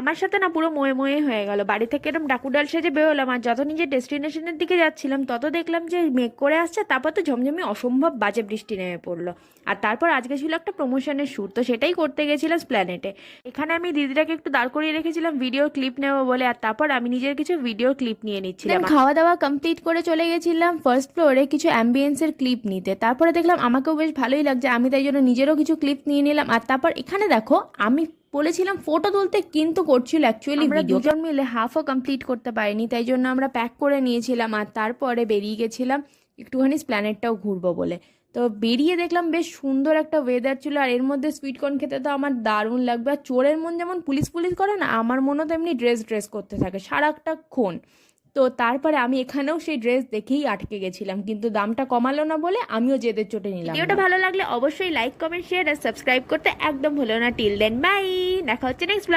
আমার সাথে না পুরো ময়ে ময়ে হয়ে গেল। বাড়ি থেকে এরকম ডাকুডাল সেজে বেরোলাম, আর যত নিজের ডেস্টিনেশনের দিকে যাচ্ছিলাম তত দেখলাম যে মেঘ করে আসছে, তারপর তো ঝমঝমি অসম্ভব বাজে বৃষ্টি নেমে পড়লো। আর তারপর আজকে ছিল একটা প্রমোশনের শ্যুট, তো সেটাই করতে গেছিলাম স্প্ল্যানেটে। এখানে আমি দিদিটাকে একটু দাঁড় করিয়ে রেখেছিলাম ভিডিওর ক্লিপ নেবো বলে, আর তারপর আমি নিজের কিছু ভিডিওর ক্লিপ নিয়ে নিচ্ছিলাম। খাওয়া দাওয়া কমপ্লিট করে চলে গেছিলাম ফার্স্ট ফ্লোরে কিছু অ্যাম্বিয়েন্সের ক্লিপ নিতে। তারপরে দেখলাম আমাকেও বেশ ভালোই লাগছে, আমি তাই জন্য নিজেরও কিছু ক্লিপ নিয়ে নিলাম। আর তারপর এখানে দেখো, আমি বলেছিলাম ফটো তুলতে, কিন্তু করছিল অ্যাকচুয়ালি ভিডিও। দুজন মিলে হাফও কমপ্লিট করতে পারিনি, তাই জন্য আমরা প্যাক করে নিয়েছিলাম। আর তারপরে বেরিয়ে গেছিলাম একটুখানি স্প্ল্যানেটটাও ঘুরবো বলে। তো বেরিয়ে দেখলাম বেশ সুন্দর একটা ওয়েদার ছিল, আর এর মধ্যে সুইটকর্ন খেতে তো আমার দারুণ লাগবে। আর চোরের মন যেমন পুলিশ পুলিশ করে না, আমার মনও তেমনি ড্রেস করতে থাকে সারাটাক্ষণ। তো তারপরে আমি এখানেও সেই ড্রেস দেখেই আটকে গেছিলাম, কিন্তু দামটা কমালো না বলে আমিও জেদের চোটে নিলাম। ভিডিওটা ভালো লাগলে অবশ্যই লাইক কমেন্ট শেয়ার আর সাবস্ক্রাইব করতে একদম ভুলো না। টিল দেন বাই, দেখা হচ্ছে নেক্সট।